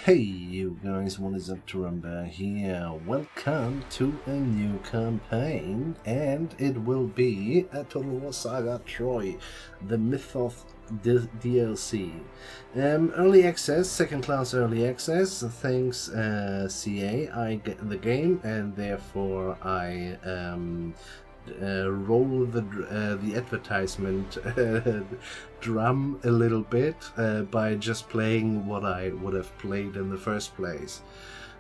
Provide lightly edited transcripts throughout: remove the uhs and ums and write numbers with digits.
Hey you guys, what is up? Turumba here. Welcome to a new campaign, and it will be a Total War Saga Troy, the Mythos DLC. Early access, second class early access. Thanks CA, I get the game, and therefore I roll the advertisement drum a little bit by just playing what I would have played in the first place.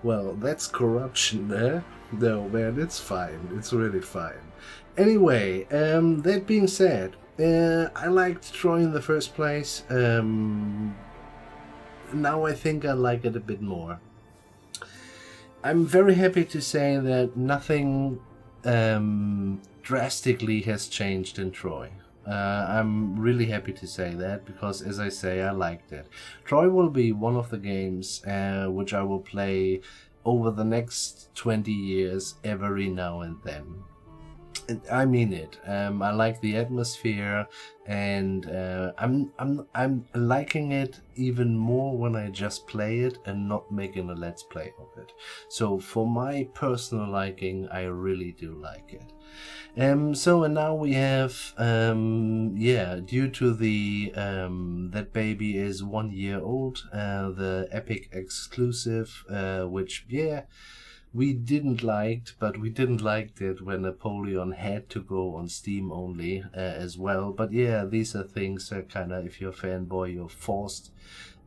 Well, that's corruption there. No, man, it's fine. It's really fine. Anyway, that being said, I liked Troy in the first place. Now I think I like it a bit more. I'm very happy to say that nothing drastically has changed in Troy. I'm really happy to say that because, as I say, I liked it. Troy will be one of the games which I will play over the next 20 years every now and then. And I mean it. I like the atmosphere, and I'm liking it even more when I just play it and not making a let's play of it. So for my personal liking, I really do like it. And now we have due to the that baby is 1 year old, the Epic exclusive, which we didn't like, but we didn't like it when Napoleon had to go on Steam only as well. But yeah, these are things that kind of, if you're a fanboy, you're forced.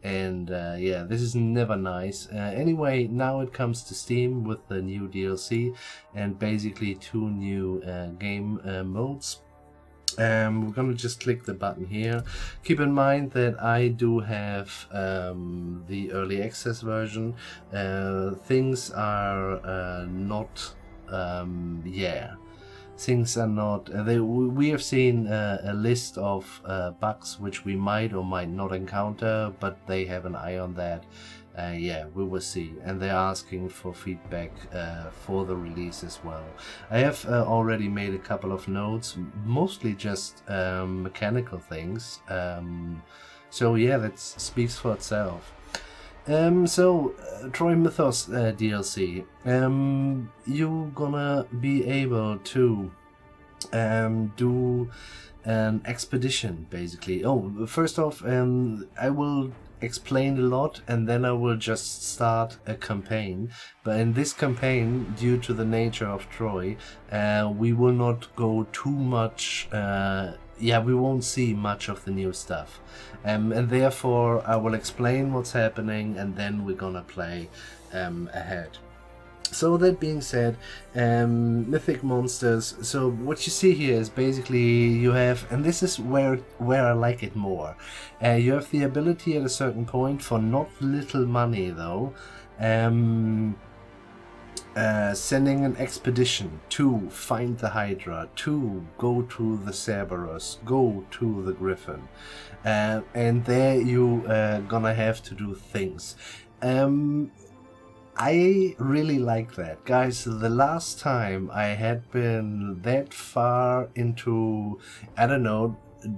And this is never nice. Anyway, now it comes to Steam with the new DLC and basically 2 new game modes. We're gonna just click the button here. Keep in mind that I do have the early access version. Things are not things are not we have seen a list of bugs which we might or might not encounter, but they have an eye on that. We will see, and they're asking for feedback for the release as well. I have already made a couple of notes, mostly just mechanical things, that speaks for itself. Troy Mythos DLC, you're gonna be able to do an expedition, basically. Oh, first off, I will explain a lot and then I will just start a campaign. But in this campaign, due to the nature of Troy, we will not go too much. We won't see much of the new stuff, and therefore I will explain what's happening and then we're gonna play ahead. So that being said, mythic monsters. So what you see here is basically you have, and this is where I like it more. You have the ability at a certain point, for not little money though, sending an expedition to find the Hydra, to go to the Cerberus, go to the Griffin, and there you gonna have to do things. I really like that. Guys, the last time I had been that far into,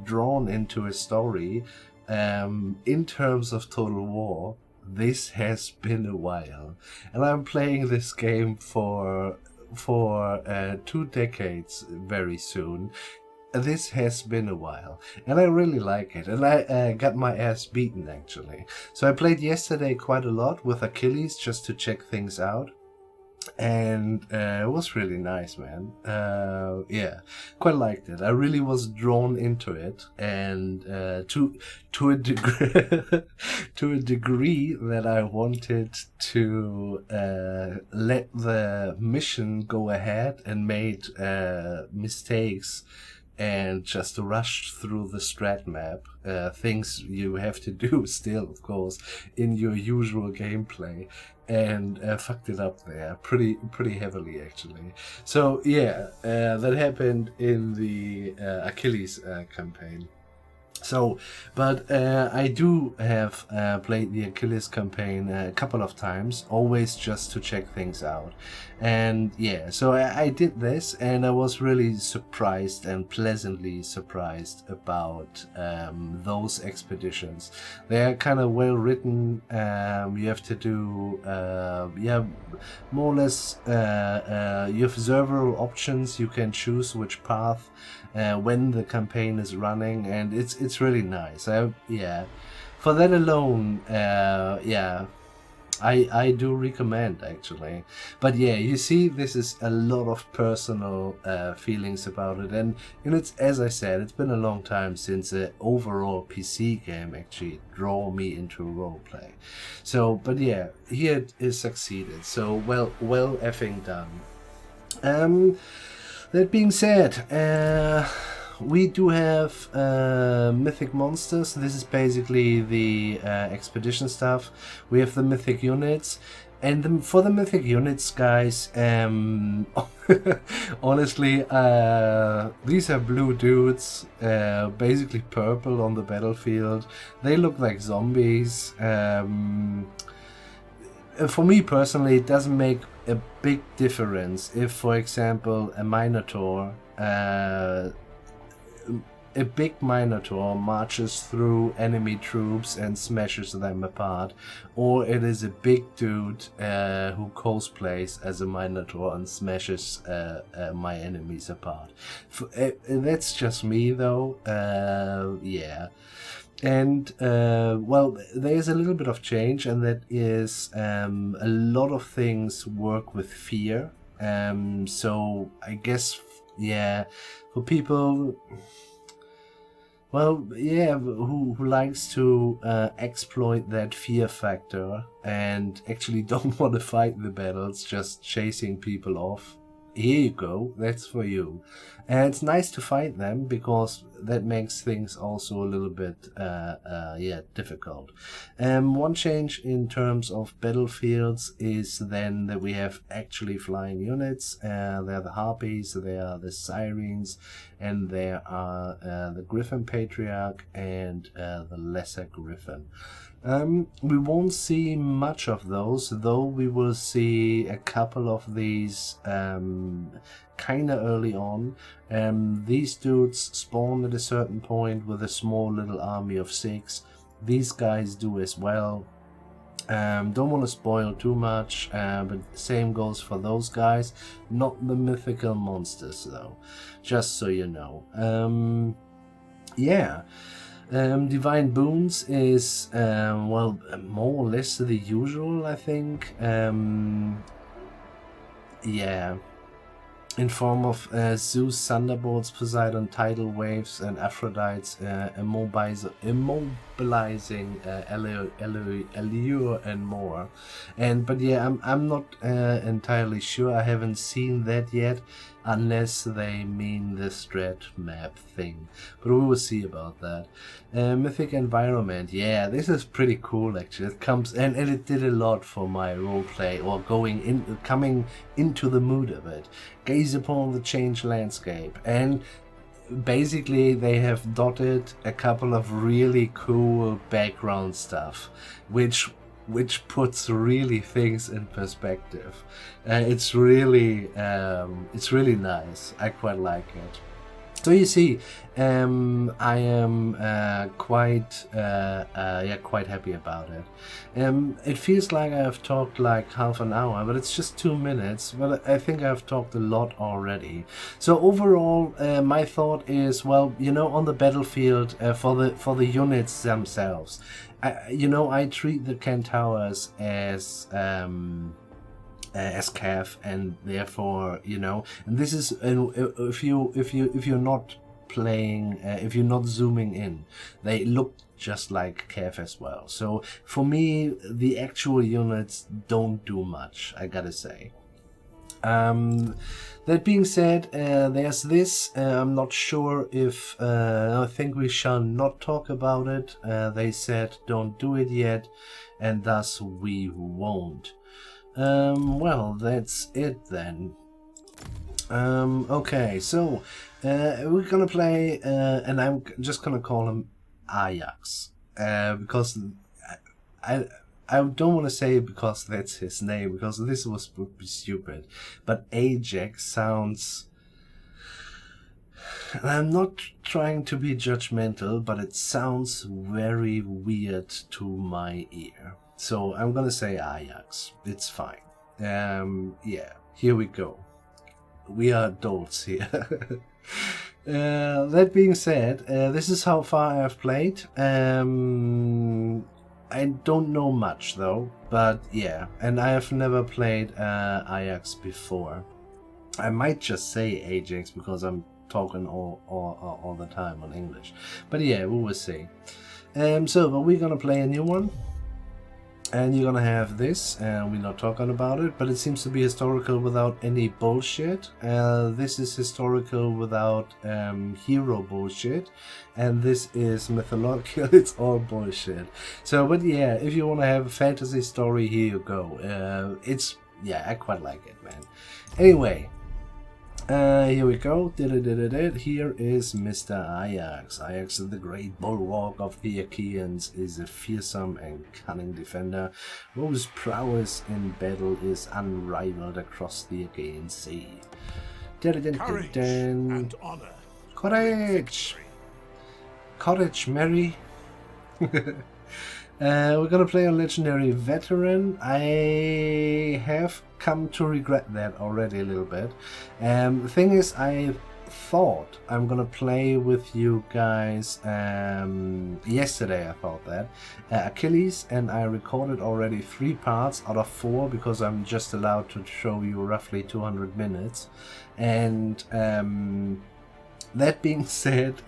drawn into a story, in terms of Total War, this has been a while. And I'm playing this game for 2 decades very soon. This has been a while, and I really like it, and I got my ass beaten actually. So I played yesterday quite a lot with Achilles just to check things out, and it was really nice, man. Quite liked it. I really was drawn into it, and to a degree to a degree that I wanted to let the mission go ahead and made mistakes and just rushed through the strat map, things you have to do still, of course, in your usual gameplay, and fucked it up there pretty heavily actually. So that happened in the Achilles campaign. So, but I do have played the Achilles campaign a couple of times, always just to check things out. And yeah, so I did this, and I was really surprised and pleasantly surprised about those expeditions. They're kind of well written. You have to do, yeah, more or less, you have several options. You can choose which path when the campaign is running, and it's really nice. Yeah, for that alone, yeah, I do recommend actually. But yeah, you see, this is a lot of personal feelings about it, and it's, as I said, it's been a long time since an overall PC game actually draw me into roleplay. So, but yeah, here it is succeeded. So well effing done. That being said, we do have mythic monsters. This is basically the expedition stuff. We have the mythic units. And for the mythic units, guys, honestly, these are blue dudes, basically purple on the battlefield. They look like zombies. For me personally, it doesn't make a big difference if, for example, a Minotaur, a big Minotaur marches through enemy troops and smashes them apart, or it is a big dude who cosplays as a Minotaur and smashes my enemies apart. That's just me though, yeah. And well, there's a little bit of change, and that is a lot of things work with fear. So I guess, yeah, for people, well, yeah, who likes to exploit that fear factor and actually don't want to fight the battles, just chasing people off. Here you go, that's for you. And it's nice to fight them, because that makes things also a little bit yeah, difficult. One change in terms of battlefields is then that we have actually flying units. They're the Harpies, they are the Sirens, and there are the Griffin Patriarch and the Lesser Griffin. We won't see much of those, though we will see a couple of these kind of early on. These dudes spawn at a certain point with a small little army of 6. These guys do as well. Don't want to spoil too much, but same goes for those guys. Not the mythical monsters though, just so you know. Yeah. Divine Boons is, well, more or less the usual, I think. Yeah. In form of Zeus Thunderbolts, Poseidon Tidal Waves, and Aphrodite's immobilizing allure and more. But yeah, I'm not entirely sure. I haven't seen that yet, unless they mean the strat map thing. But we will see about that. Mythic Environment, yeah, this is pretty cool actually. It comes and it did a lot for my roleplay, or coming into the mood of it. Gaze upon the changed landscape, and basically they have dotted a couple of really cool background stuff, which puts really things in perspective. It's really nice. I quite like it. So you see, I am quite happy about it. It feels like I have talked like half an hour, but it's just 2 minutes. But I think I've talked a lot already. So overall, my thought is, well, on the battlefield, for the units themselves, I treat the Centaurs as calf, and therefore, and this is, if you're not playing, if you're not zooming in, they look just like calf as well. So for me, the actual units don't do much, I gotta say. That being said, there's this. I'm not sure if I think we shall not talk about it. They said don't do it yet, and thus we won't. Well, that's it then. Okay, so we're gonna play, and I'm just gonna call him Ajax. Because I don't want to say it because that's his name, because this would be stupid. But Ajax sounds... I'm not trying to be judgmental, but it sounds very weird to my ear. So I'm gonna say Ajax. It's fine. Yeah, here we go. We are adults here. That being said, this is how far I've played. I don't know much though, but yeah, and I have never played Ajax before. I might just say Ajax because I'm talking all the time on English, but yeah, we will see. But we're gonna play a new one, and you're gonna have this, and we're not talking about it, but it seems to be historical without any bullshit. This is historical without hero bullshit, and this is mythological. It's all bullshit. So, but yeah, if you want to have a fantasy story, here you go. Yeah, I quite like it, man. Anyway, here we go. Here is Mr. Ajax. Ajax, the great bulwark of the Achaeans, is a fearsome and cunning defender whose prowess in battle is unrivaled across the Achaean sea. Courage and honor. Courage! Courage, Mary! We're gonna play a legendary veteran. I have come to regret that already a little bit. The thing is, I thought I'm gonna play with you guys yesterday. I thought that Achilles, and I recorded already 3 parts out of 4 because I'm just allowed to show you roughly 200 minutes. And that being said,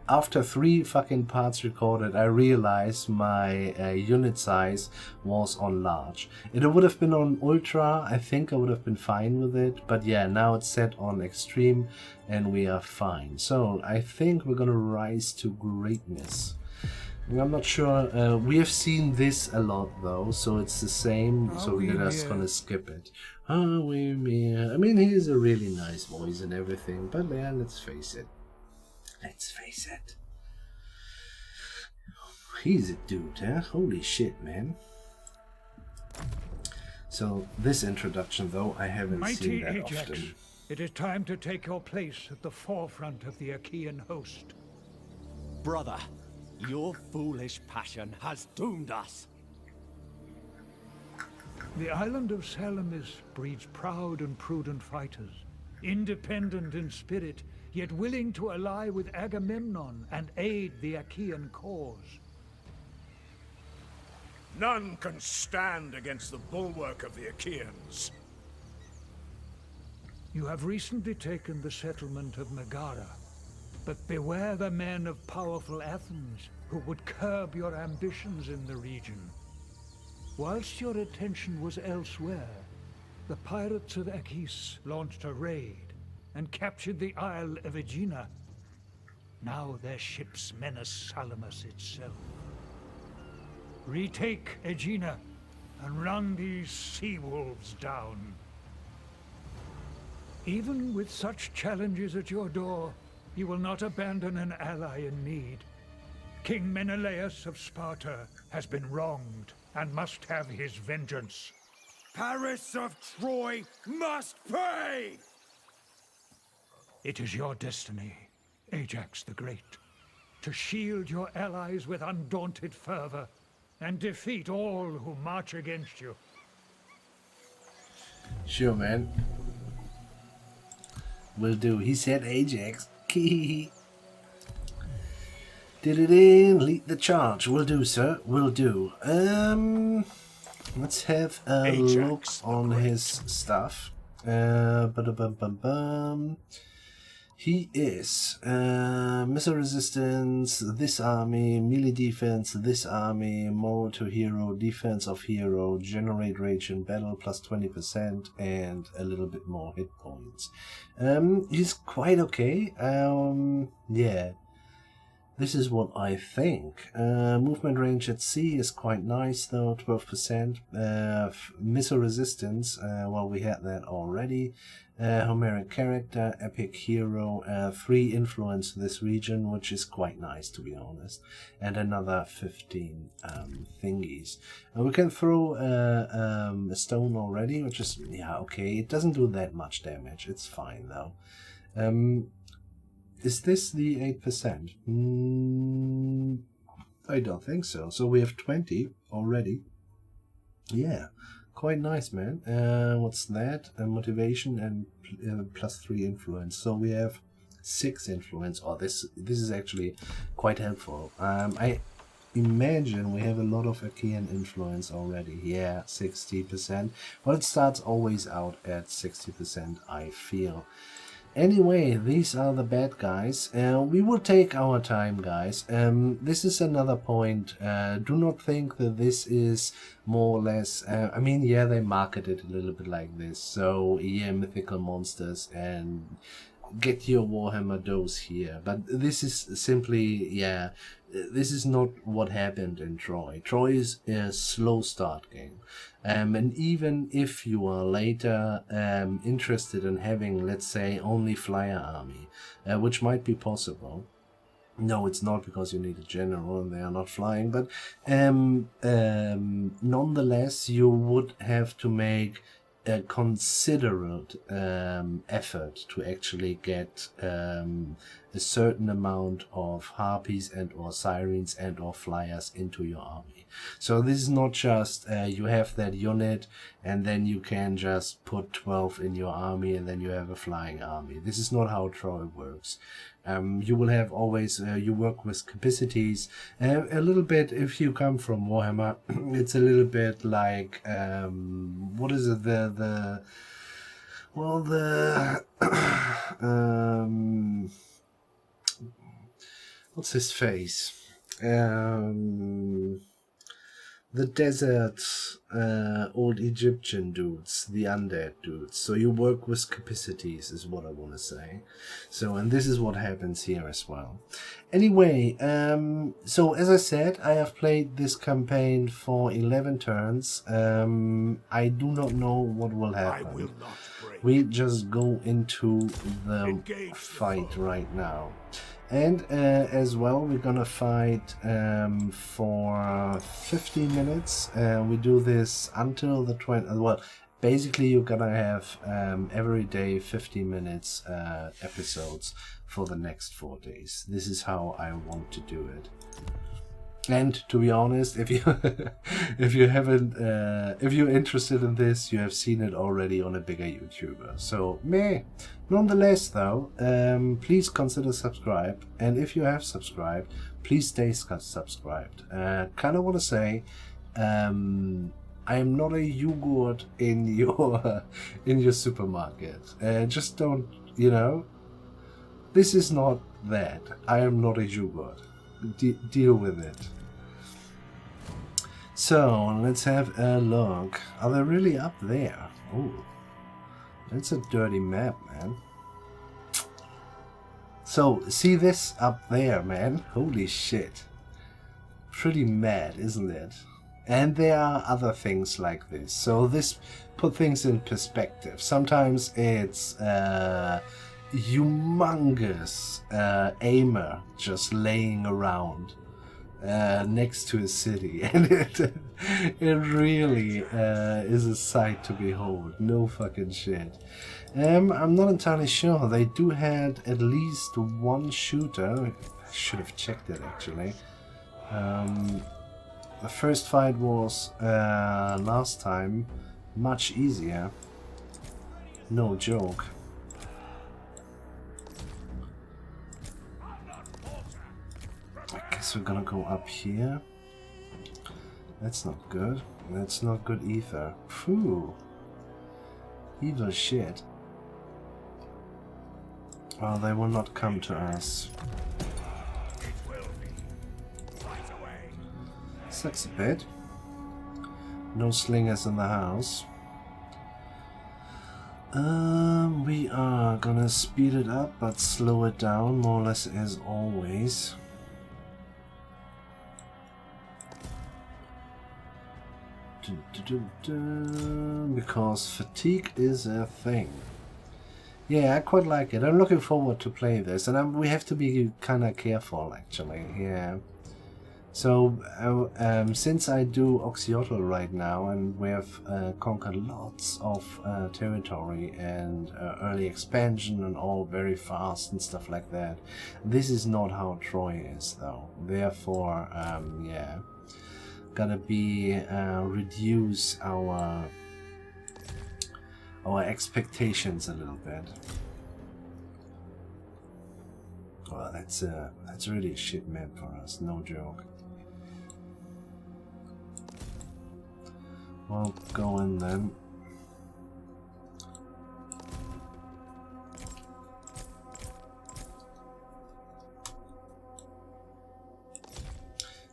after 3 fucking parts recorded, I realized my unit size was on large. It would have been on ultra, I think I would have been fine with it, but yeah, now it's set on extreme and we are fine. So I think we're gonna rise to greatness. I'm not sure, we have seen this a lot though, so it's the same, so we're just gonna skip it. I mean, he is a really nice voice and everything, but yeah, let's face it. Let's face it. He's a dude, huh? Holy shit, man. So, this introduction, though, I haven't seen that Ajax, often. it is time to take your place at the forefront of the Achaean host. Brother, your foolish passion has doomed us. The island of Salamis breeds proud and prudent fighters, independent in spirit, yet willing to ally with Agamemnon and aid the Achaean cause. None can stand against the bulwark of the Achaeans. You have recently taken the settlement of Megara, but beware the men of powerful Athens who would curb your ambitions in the region. Whilst your attention was elsewhere, the pirates of Achis launched a raid and captured the Isle of Aegina. Now their ships menace Salamis itself. Retake Aegina and run these sea wolves down. Even with such challenges at your door, you will not abandon an ally in need. King Menelaus of Sparta has been wronged and must have his vengeance. Paris of Troy must pay! It is your destiny, Ajax the Great, to shield your allies with undaunted fervor and defeat all who march against you. Sure, man. Will do. He said Ajax. Did it in, lead the charge. Will do, sir. Will do. Let's have a look on his stuff. He is missile resistance, this army, melee defense, this army, moral to hero, defense of hero, generate rage in battle plus 20%, and a little bit more hit points. He's quite okay. Yeah. This is what I think. Movement range at sea is quite nice though, 12%. Missile resistance, well, we had that already. Homeric character, epic hero, 3 influence this region, which is quite nice to be honest. And another 15 thingies. We can throw a stone already, which is, yeah, okay. It doesn't do that much damage. It's fine though. Is this the 8%? I don't think so. So we have 20 already. Yeah, quite nice, man. What's that? Motivation and +3 influence. So we have 6 influence. Oh, this is actually quite helpful. I imagine we have a lot of Achaean influence already. Yeah, 60%. Well, it starts always out at 60%, I feel. Anyway, these are the bad guys. We will take our time, guys. This is another point. Do not think that this is more or less... I mean, yeah, they market it a little bit like this. So, yeah, mythical monsters and get your Warhammer dose here. But this is simply, yeah, this is not what happened in Troy. Troy is a slow start game. And even if you are later interested in having, let's say, only flyer army, which might be possible. No, it's not, because you need a general and they are not flying. But nonetheless, you would have to make a considerate effort to actually get a certain amount of harpies and or sirens and or flyers into your army. So this is not just you have that unit and then you can just put 12 in your army and then you have a flying army. This is not how Troy works. You will have always, you work with capacities. A little bit, if you come from Warhammer, it's a little bit like, what is it, what's his face? The desert old Egyptian dudes, the undead dudes. So you work with capacities is what I want to say. So, and this is what happens here as well. Anyway, so as I said, I have played this campaign for 11 turns. I do not know what will happen. I will not break. We just go into the fight right now. And as well, we're gonna fight for 15 minutes. We do this until the 20. Well, basically, you're gonna have every day 15 minutes episodes for the next 4 days. This is how I want to do it. And to be honest, if you if you haven't if you're interested in this, you have seen it already on a bigger YouTuber. So meh. Nonetheless, though, please consider subscribe. And if you have subscribed, please stay subscribed. Kind of want to say, I am not a yogurt in your supermarket. Just don't, you know. This is not that. I am not a yogurt. Deal with it. So let's have a look. Are they really up there? Oh, that's a dirty map, man. So see this up there, man. Holy shit. Pretty mad, isn't it? And there are other things like this. So this put things in perspective. Sometimes it's humongous aimer just laying around next to a city, and it really is a sight to behold. No fucking shit. I'm not entirely sure. They do have at least one shooter. I should have checked it actually. The first fight was last time much easier. No joke. I guess we're gonna go up here. That's not good. That's not good either. Phew. Evil shit. Well, they will not come to us. Sucks a bit. No slingers in the house. We are gonna speed it up, but slow it down, more or less as always. Because fatigue is a thing. Yeah, I quite like it. I'm looking forward to play this, and we have to be kind of careful, actually. Yeah. So, since I do Oxyotl right now, and we have conquered lots of territory and early expansion and all very fast and stuff like that, this is not how Troy is, though. Therefore, yeah, gotta be reduce our expectations a little bit. Well, that's really a shit map for us, no joke. Well, go in then.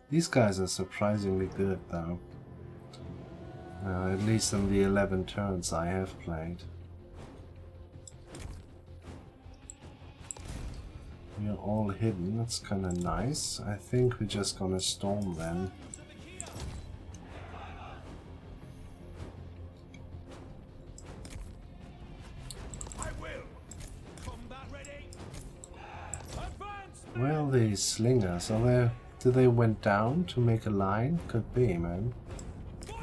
These guys are surprisingly good, though. At least on the 11 turns I have played. We're all hidden, that's kind of nice. I think we're just gonna storm them. Well, these slingers, do they went down to make a line? Could be, man.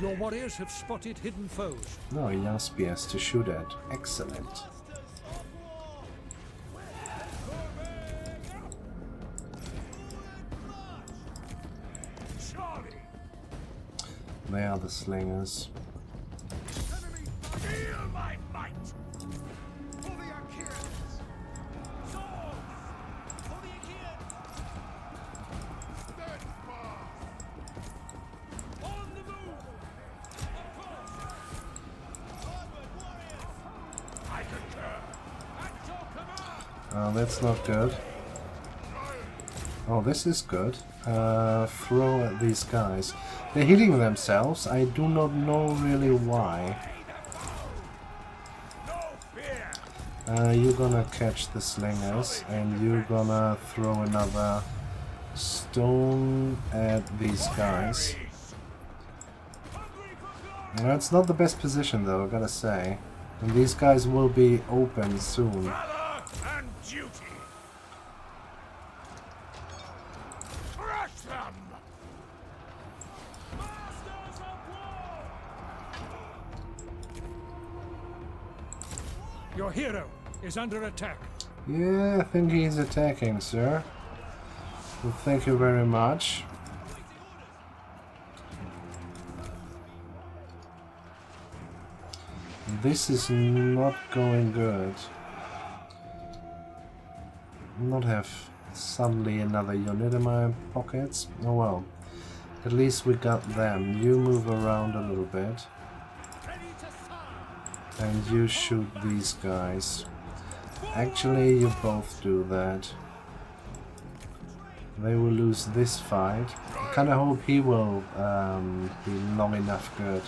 Your warriors have spotted hidden foes. No, young spears to shoot at. Excellent. They are the slingers. Feel my might! For the Achaeans! Swords! For the Achaeans! Steadfast! On the move! Of course! Onward, warriors! I concur! At your command! Oh, that's not good. Oh, this is good. Throw at these guys. They're hitting themselves. I do not know really why. You're gonna catch the slingers, and you're gonna throw another stone at these guys. It's not the best position, though, I gotta say. And these guys will be open soon. Valor and duty! Crush them! Masters of war! Your hero is under attack. Yeah, I think he's attacking, sir. Well, thank you very much. This is not going good. Not have suddenly another unit in my pockets. Oh well. At least we got them. You move around a little bit. And you shoot these guys. Actually, you both do that. They will lose this fight. I kinda hope he will be long enough good.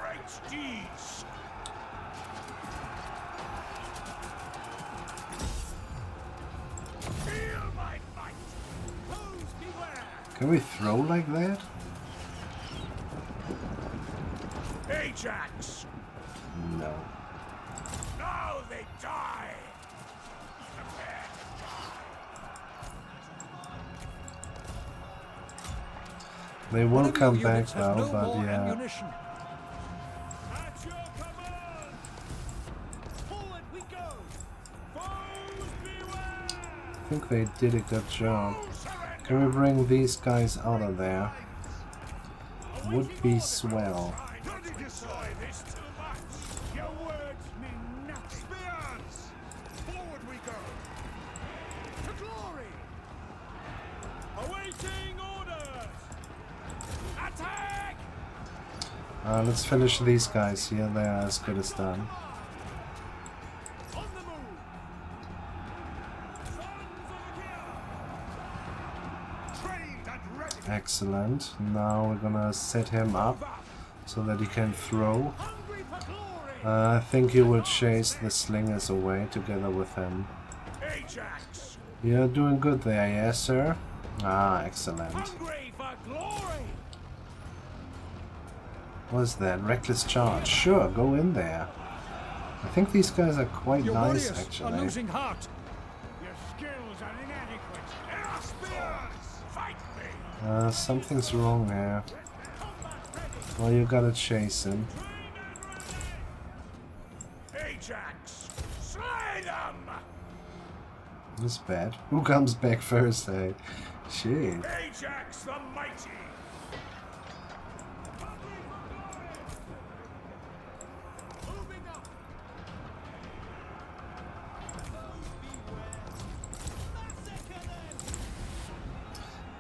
Great deeds! Feel my might! Foes beware! Can we throw like that? Ajax! No. Now they die! They One will of your come back units has though, no but more yeah. ammunition. At your command! Forward we go! Foes beware! I think they did a good job. Can we bring these guys out of there? Would be swell. Don't you destroy this too much? Your words mean nothing. Spears! Forward we go! To glory! Awaiting orders! Attack! Let's finish these guys here. They are as good as done. On the move! Sons of Achaeans! Trained and ready! Excellent. Now we're gonna set him up so that he can throw. Hungry for glory! I think you will chase the slingers away together with him. Ajax! You're doing good there, yes, sir? Ah, excellent. Hungry for glory. What is that? Reckless charge. Sure, go in there. I think these guys are quite Your nice, warriors actually. are losing heart. Your skills are inadequate. Our spears! Fight me! Something's wrong here. Well, you gotta chase him. Ajax! Slay them! This is bad. Who comes back first, eh? Shit. Ajax the mighty! Moving up!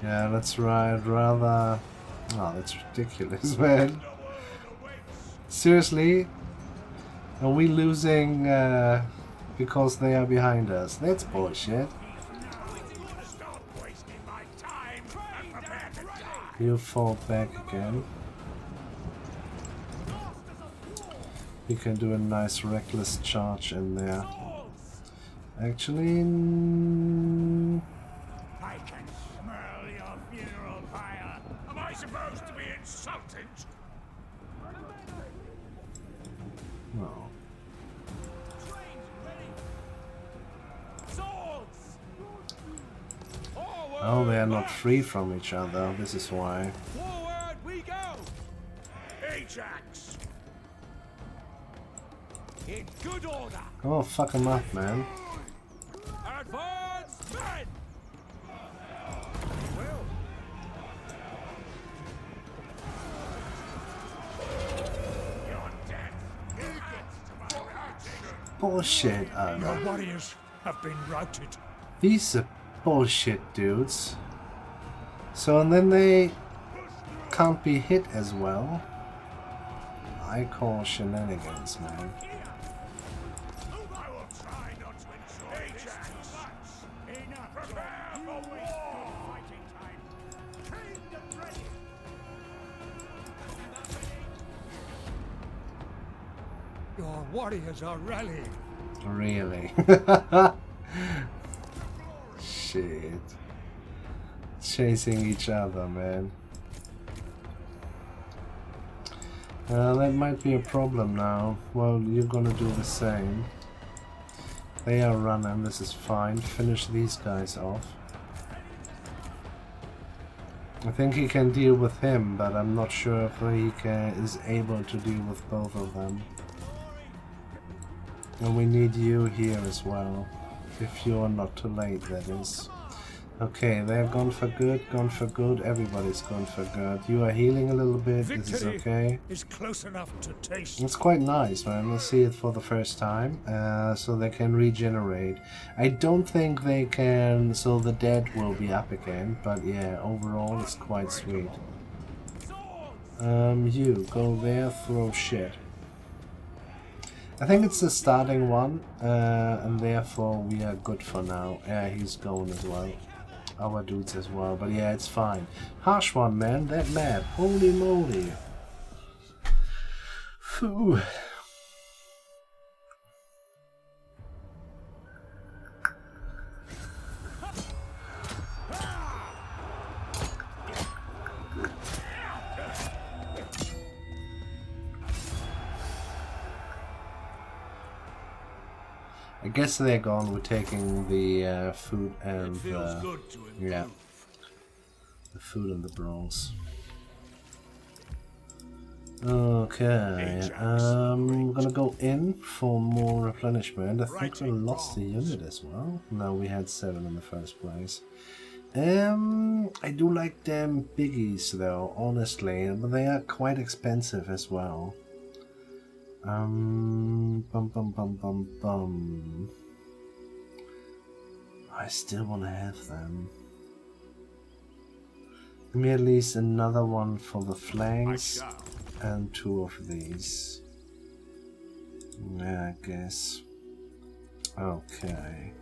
Yeah, let's ride rather... Oh, that's ridiculous, man. Seriously? Are we losing because they are behind us? That's bullshit. Stop wasting my time and prepare to die! You fall back again. You can do a nice reckless charge in there. Actually... I can smell your funeral pyre. Am I supposed to be insulted? No. Swords! Oh, they are not free from each other. This is why. Forward we go! Ajax! In good order! Oh, fuck him up, man. Advance men! Well. Your death adds to my reputation. Bullshit, Your warriors have been routed. These are bullshit dudes. So, and then they can't be hit as well. I call shenanigans, man. I will try not to enjoy Ajax. Enough. Prepare for war. Fighting time. Trained and ready. Your warriors are rallying. Really? Shit. Chasing each other, man. That might be a problem now. Well, you're gonna do the same. They are running, this is fine. Finish these guys off. I think he can deal with him, but I'm not sure if he is able to deal with both of them. And we need you here as well. If you're not too late, that is. Okay, they're gone for good, everybody's gone for good. You are healing a little bit, this is okay. Is close enough to taste. It's quite nice, man. Let's see it for the first time, so they can regenerate. I don't think they can, so the dead will be up again, but yeah, overall it's quite sweet. You, go there, throw shit. I think it's the starting one, and therefore we are good for now. Yeah, he's going as well. Our dudes as well, but yeah, it's fine. Harsh one, man, that map. Holy moly. Phew. I guess they're gone. We're taking the food and yeah, the food and the bronze. Okay, I'm gonna go in for more replenishment. I think we lost a unit as well. No, we had 7 in the first place. I do like them biggies though, honestly, but they are quite expensive as well. I still want to have them. Give me at least another one for the flanks and 2 of these. Yeah, I guess. Okay.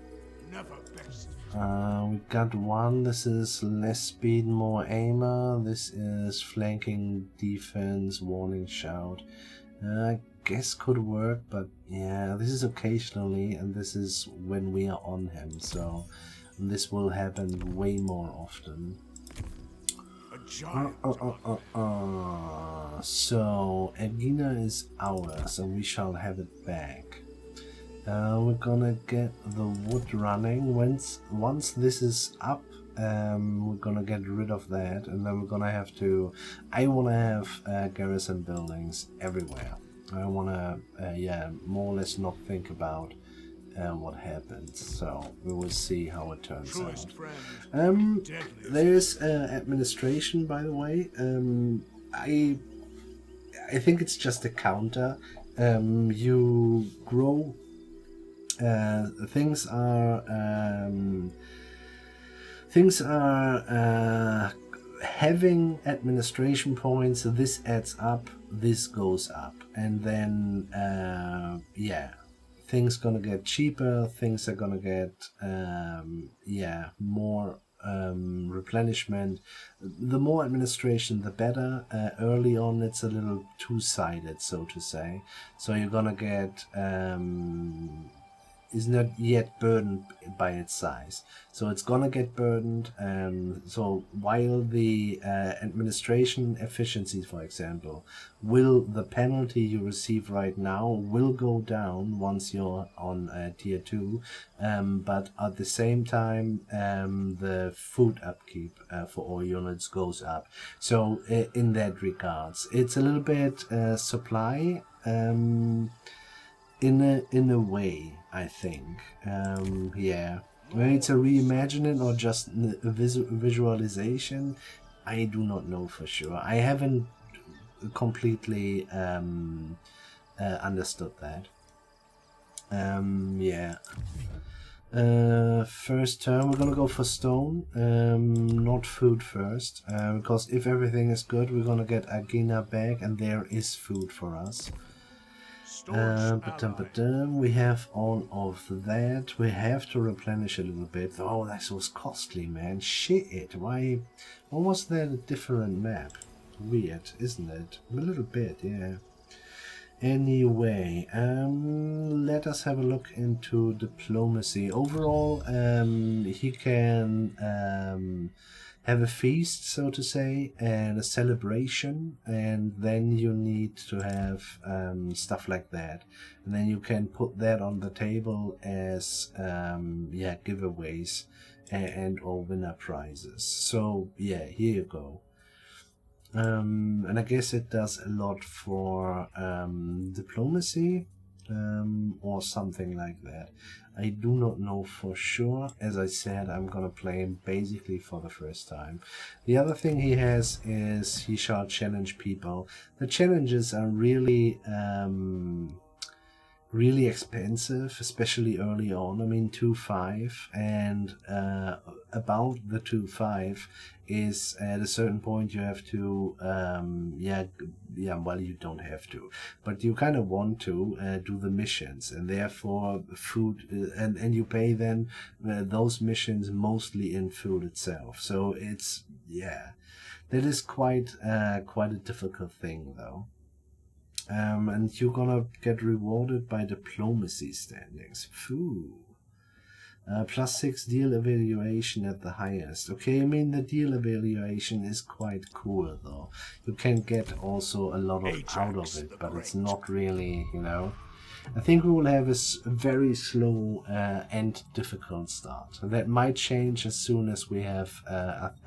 We got 1. This is less speed, more aimer. This is flanking defense, warning shout. I guess could work, but yeah, this is occasionally and this is when we are on him, so this will happen way more often. A giant. So Egina is ours, and we shall have it back. We're gonna get the wood running. Once this is up, we're gonna get rid of that, and then we're gonna have to. I wanna have garrison buildings everywhere. I wanna, yeah, more or less not think about what happens. So we will see how it turns out. There's administration, by the way. I think it's just a counter. You grow. Things are having administration points. This adds up, this goes up, and then yeah, things gonna get cheaper. Things are gonna get yeah, more replenishment. The more administration, the better. Early on, it's a little two-sided, so to say. So you're gonna get is not yet burdened by its size, so it's gonna get burdened. So while the administration efficiency, for example, the penalty you receive right now will go down once you're on tier 2, but at the same time the food upkeep for all units goes up. So in that regards, it's a little bit supply in a way, I think. Yeah, whether it's a reimagining or just a visualization, I do not know for sure. I haven't completely understood that. Yeah. First turn, we're gonna go for stone, not food first, because if everything is good, we're gonna get Agina back, and there is food for us. We have all of that. We have to replenish a little bit. Oh, that was costly, man. Shit. Why was that a different map? Weird, isn't it? A little bit, yeah. Anyway, let us have a look into diplomacy. Overall, he can have a feast, so to say, and a celebration, and then you need to have stuff like that, and then you can put that on the table as yeah, giveaways and or winner prizes. So yeah, here you go. And I guess it does a lot for diplomacy or something like that. I do not know for sure. As I said, I'm gonna play him basically for the first time. The other thing he has is he shall challenge people. The challenges are really really expensive, especially early on. I mean, 2.5, and about the 2.5 is at a certain point you have to well, you don't have to, but you kind of want to do the missions, and therefore food, and you pay then those missions mostly in food itself. So it's, yeah, that is quite a difficult thing though. And you're gonna get rewarded by diplomacy standings. Phew. +6 deal evaluation at the highest. Okay, I mean, the deal evaluation is quite cool though. You can get also a lot of Ajax out of it, but the it's Great. not really, you know. I think we will have a very slow and difficult start. That might change as soon as we have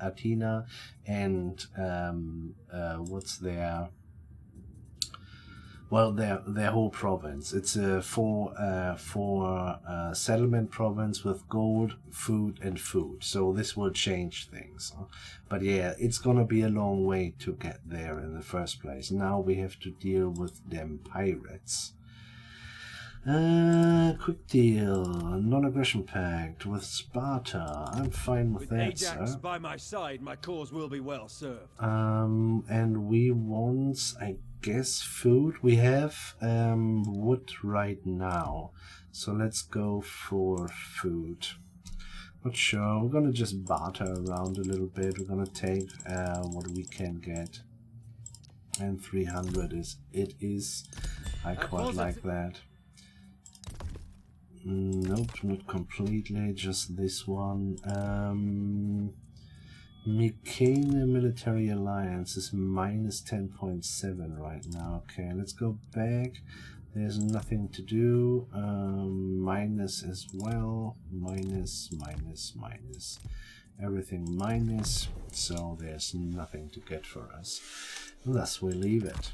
Athena and what's their... well, their whole province. It's a four settlement province with gold, food, and food. So this will change things. But yeah, it's gonna be a long way to get there in the first place. Now we have to deal with them pirates. Quick deal, non-aggression pact with Sparta. I'm fine with that, Ajax sir. by my side, my cause will be well served. And we want, I guess, food. We have wood right now, so let's go for food. Not sure. We're gonna just barter around a little bit. We're gonna take what we can get, and 300 is. I quite like that. Nope, not completely, just this one. Mycene Military Alliance is minus 10.7 right now. Okay, let's go back. There's nothing to do. Minus as well. Minus, minus, minus. Everything minus. So there's nothing to get for us. Thus we leave it.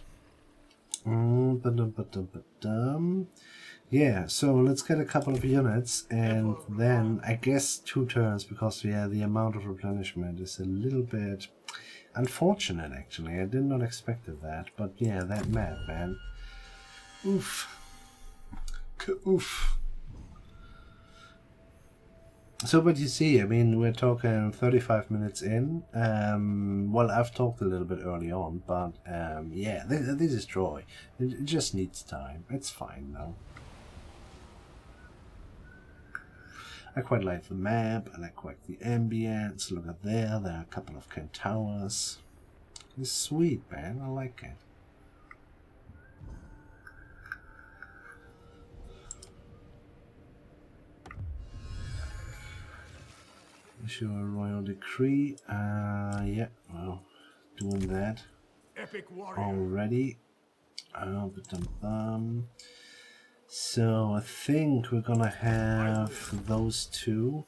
Yeah, so let's get a couple of units and then I guess 2 turns, because yeah, the amount of replenishment is a little bit unfortunate actually. I did not expect that, but yeah, that map, man. Oof. Oof. So, but you see, I mean, we're talking 35 minutes in. Well, I've talked a little bit early on, but yeah, this is Troy. It just needs time. It's fine though. I quite like the map. I quite like the ambience. Look at there are a couple of Kent towers. It's sweet, man. I like it. Issue a royal decree. Yeah, well, doing that already. So I think we're gonna have those 2.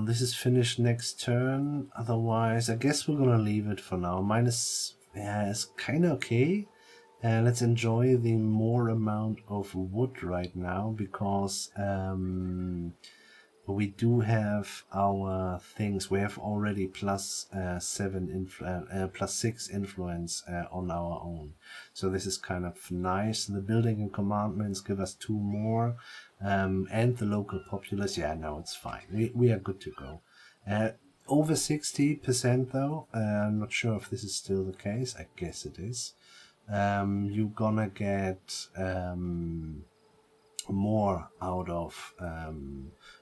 This is finished next turn. Otherwise, I guess we're gonna leave it for now. Minus, yeah, it's kind of okay. Let's enjoy the more amount of wood right now, because we do have our things. We have already plus 6 influence on our own. So this is kind of nice. The building and commandments give us 2 more. And the local populace, yeah, no, it's fine. We are good to go. Over 60% though. I'm not sure if this is still the case. I guess it is. You're gonna get more out of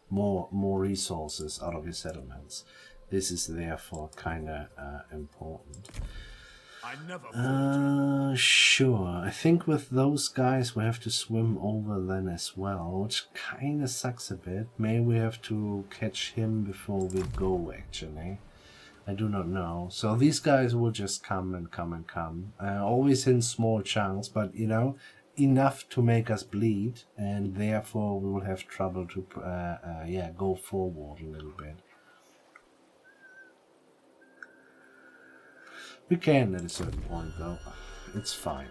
more resources out of your settlements. This is therefore kind of important. Sure. I think with those guys we have to swim over then as well, which kind of sucks a bit. Maybe we have to catch him before we go, actually. I do not know. So these guys will just come and come and come. Always in small chunks, but you know, enough to make us bleed, and therefore we will have trouble to yeah, go forward a little bit. We can at a certain point though. It's fine.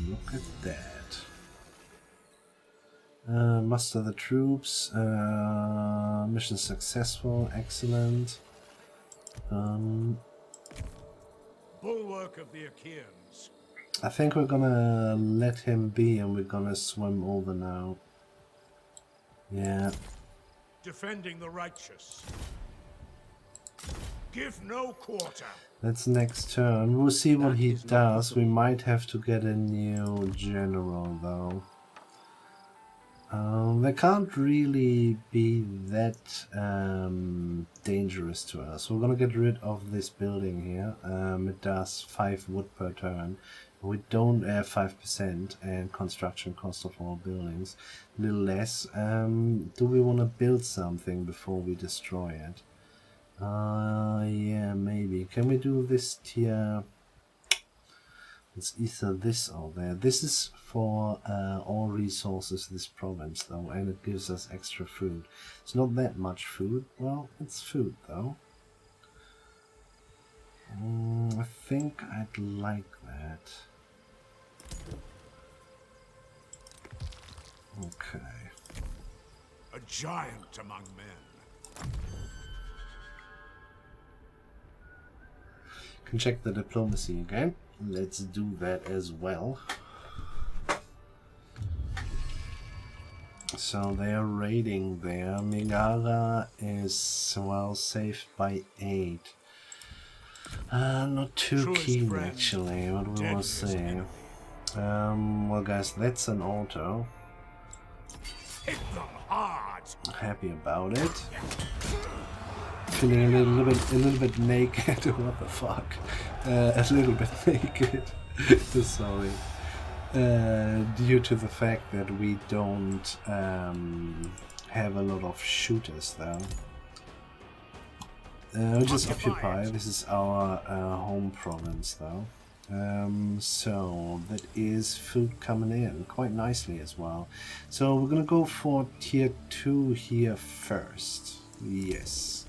Look at that. Muster the troops. Mission successful. Excellent. Bulwark of the Achaeans. I think we're gonna let him be and we're gonna swim over now. Yeah. Defending the righteous. Give no quarter. That's next turn. We'll see what he does. We might have to get a new general though. They can't really be that dangerous to us. We're gonna get rid of this building here. It does 5 wood per turn. We don't have 5% and construction cost of all buildings. A little less. Do we want to build something before we destroy it? Yeah, maybe. Can we do this tier? It's either this or there. This is for all resources this province though, and it gives us extra food. It's not that much food. Well, it's food though. I think I'd like that. Okay. A giant among men. Can check the diplomacy again. Let's do that as well. So they are raiding there. Megara is, well, saved by 8. Not too keen actually, what we will say. Well guys, that's an auto. Hit them hard. Happy about it. feeling a little bit naked. What the fuck? A little bit naked. Sorry. Due to the fact that we don't have a lot of shooters though. We'll just occupy. This is our home province though. So that is food coming in quite nicely as well. So we're gonna go for tier 2 here first. Yes.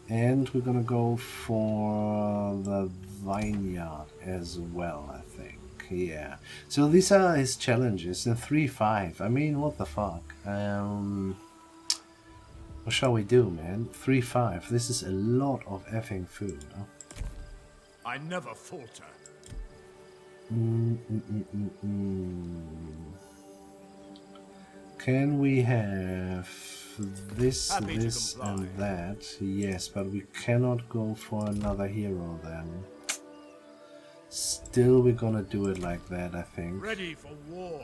And we're gonna go for the vineyard as well, I think. Yeah. So these are his challenges. The 3-5. I mean, what the fuck? What shall we do, man? 3-5. This is a lot of effing food. Huh? I never falter. Can we have this, Happy to this, comply. and that? Yes, but we cannot go for another hero then. Still, we're gonna do it like that, I think. Ready for war.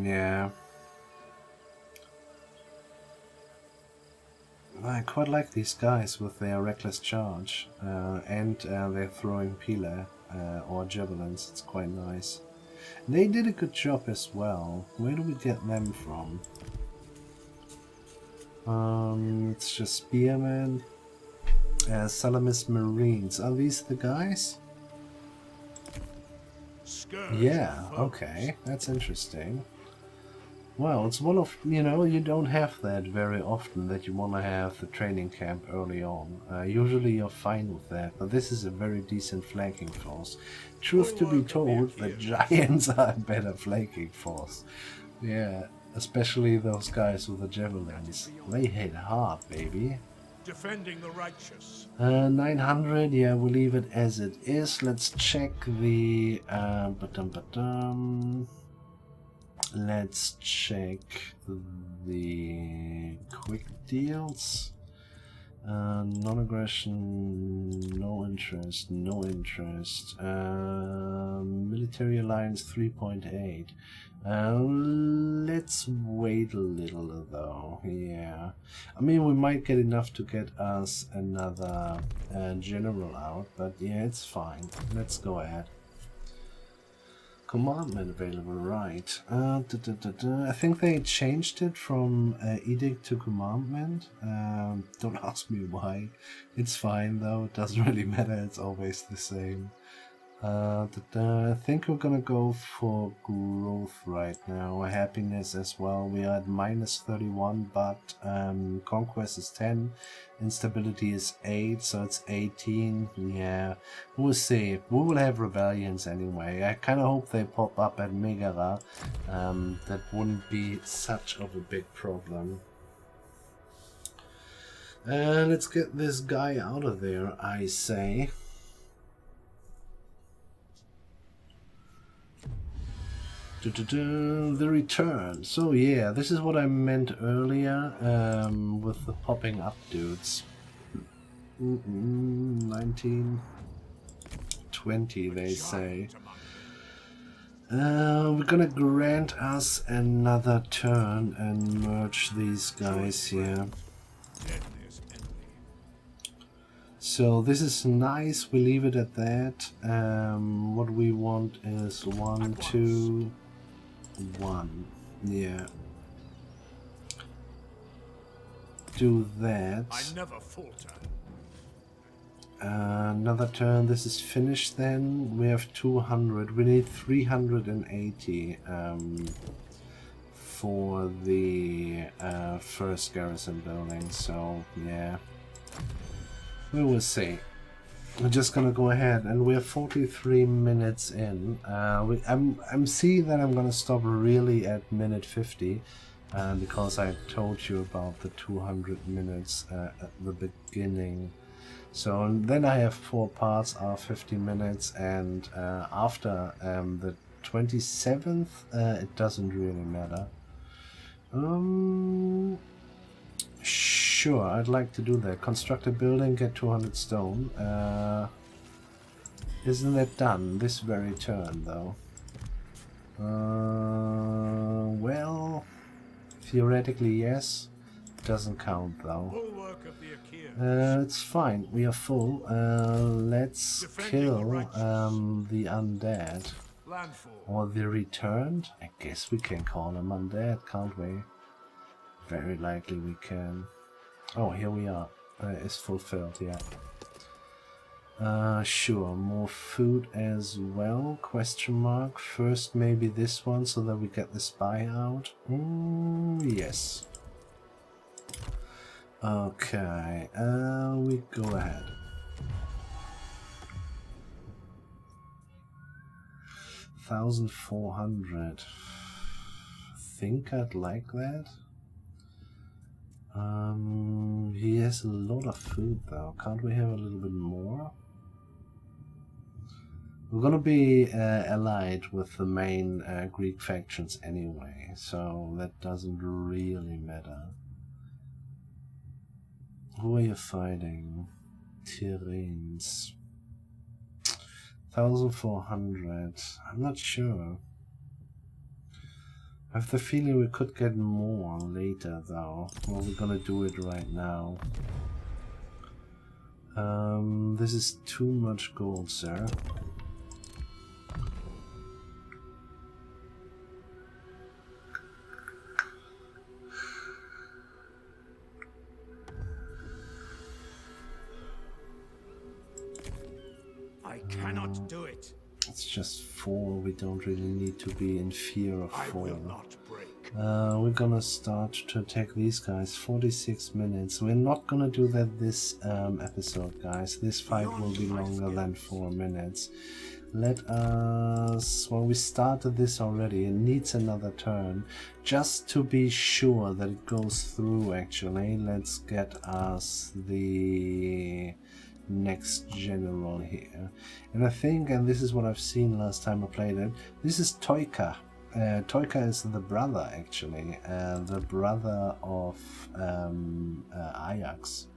Yeah. I quite like these guys with their reckless charge and their throwing pila or javelins. It's quite nice. They did a good job as well. Where do we get them from? It's just spearmen. Salamis Marines. Are these the guys? Scourge Yeah, of foes. okay. That's interesting. Well, it's one of, you know, you don't have that very often that you want to have the training camp early on. Usually you're fine with that, but this is a very decent flanking force. Truth to be told, the giants are a better flanking force. Yeah, especially those guys with the javelins. They hit hard, baby. Defending the righteous. 900, yeah, we'll leave it as it is. Let's check the... Let's check the quick deals. Non-aggression, no interest, no interest. Military alliance 3.8. Let's wait a little though, yeah. I mean, we might get enough to get us another general out, but yeah, it's fine. Let's go ahead. Commandment available, right. I think they changed it from edict to commandment. Don't ask me why. It's fine though, it doesn't really matter, it's always the same. I think we're gonna go for growth right now, happiness as well. We are at -31, but conquest is 10, instability is 8, so it's 18. Yeah, we'll see. We will have rebellions anyway. I kind of hope they pop up at Megara. That wouldn't be such of a big problem. Let's get this guy out of there, I say. The return. So yeah, this is what I meant earlier with the popping up dudes. 19, 20 they say. We're gonna grant us another turn and merge these guys here. So this is nice, we leave it at that. What we want is 1, 2, 1. Yeah. Do that. I never falter. Another turn. This is finished then. We have 200. We need 380 for the first garrison building. So yeah. We will see. We're just gonna go ahead, and we're 43 minutes in. I'm seeing that I'm gonna stop really at minute 50, because I told you about the 200 minutes at the beginning. So then I have 4 parts are 50 minutes, and after the 27th, it doesn't really matter. Sure, I'd like to do that. Construct a building, get 200 stone. Isn't that done this very turn, though? Well, theoretically, yes. doesn't count though. Bulwark of the Achaeans. It's fine, we are full. Let's kill the undead. Landfall. Or the returned. I guess we can call them undead, can't we? Very likely we can. Oh, here we are. It's fulfilled, yeah. Sure, more food as well, question mark. First maybe this one so that we get the spy out. Yes. Okay, we go ahead. $1,400. Think I'd like that. He has a lot of food though. Can't we have a little bit more? We're gonna be allied with the main Greek factions anyway, so that doesn't really matter. Who are you fighting? Tyrrhenes. 1,400. I'm not sure. I have the feeling we could get more later though. Well, we're gonna do it right now. This is too much gold, sir. I cannot do it. It's just 4. We don't really need to be in fear of 4. I will not break. We're gonna start to attack these guys. 46 minutes. We're not gonna do that this episode, guys. This fight will be longer than 4 minutes. Let us... Well, we started this already. It needs another turn. Just to be sure that it goes through, actually. Let's get us the next general here. And I think, and this is what I've seen last time I played it, this is Toika. Toika is the brother, actually. The brother of Ajax.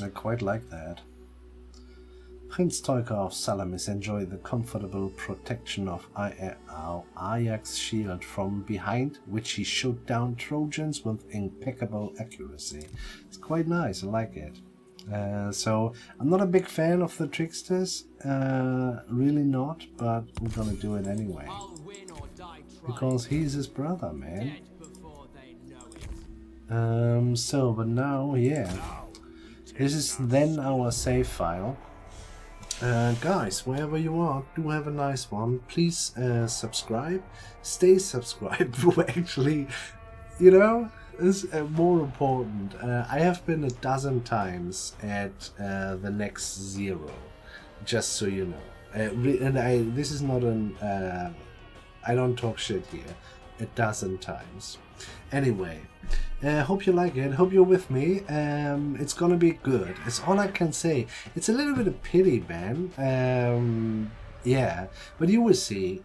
I quite like that. Prince Toika of Salamis enjoyed the comfortable protection of Ajax's shield from behind, which he shot down Trojans with impeccable accuracy. It's quite nice, I like it. So, I'm not a big fan of the tricksters, really not, but we're gonna do it anyway. Because he's his brother, man. But now, yeah. This is then our save file. Guys, wherever you are, do have a nice one. Please subscribe. Stay subscribed. Actually, you know, is more important. I have been a dozen times at the next 0, just so you know. This is not an... I don't talk shit here. A dozen times. Anyway, hope you like it. Hope you're with me. It's gonna be good. It's all I can say. It's a little bit of pity, man. Yeah, but you will see.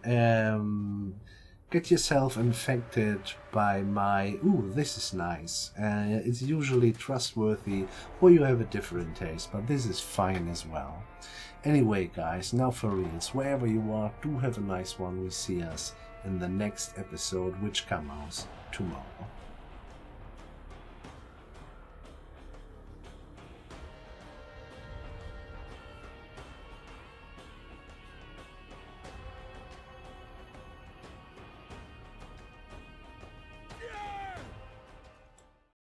Get yourself infected by my... Ooh, this is nice. It's usually trustworthy, or you have a different taste, but this is fine as well. Anyway, guys, now for reals, wherever you are, do have a nice one. We see us in the next episode, which comes out tomorrow.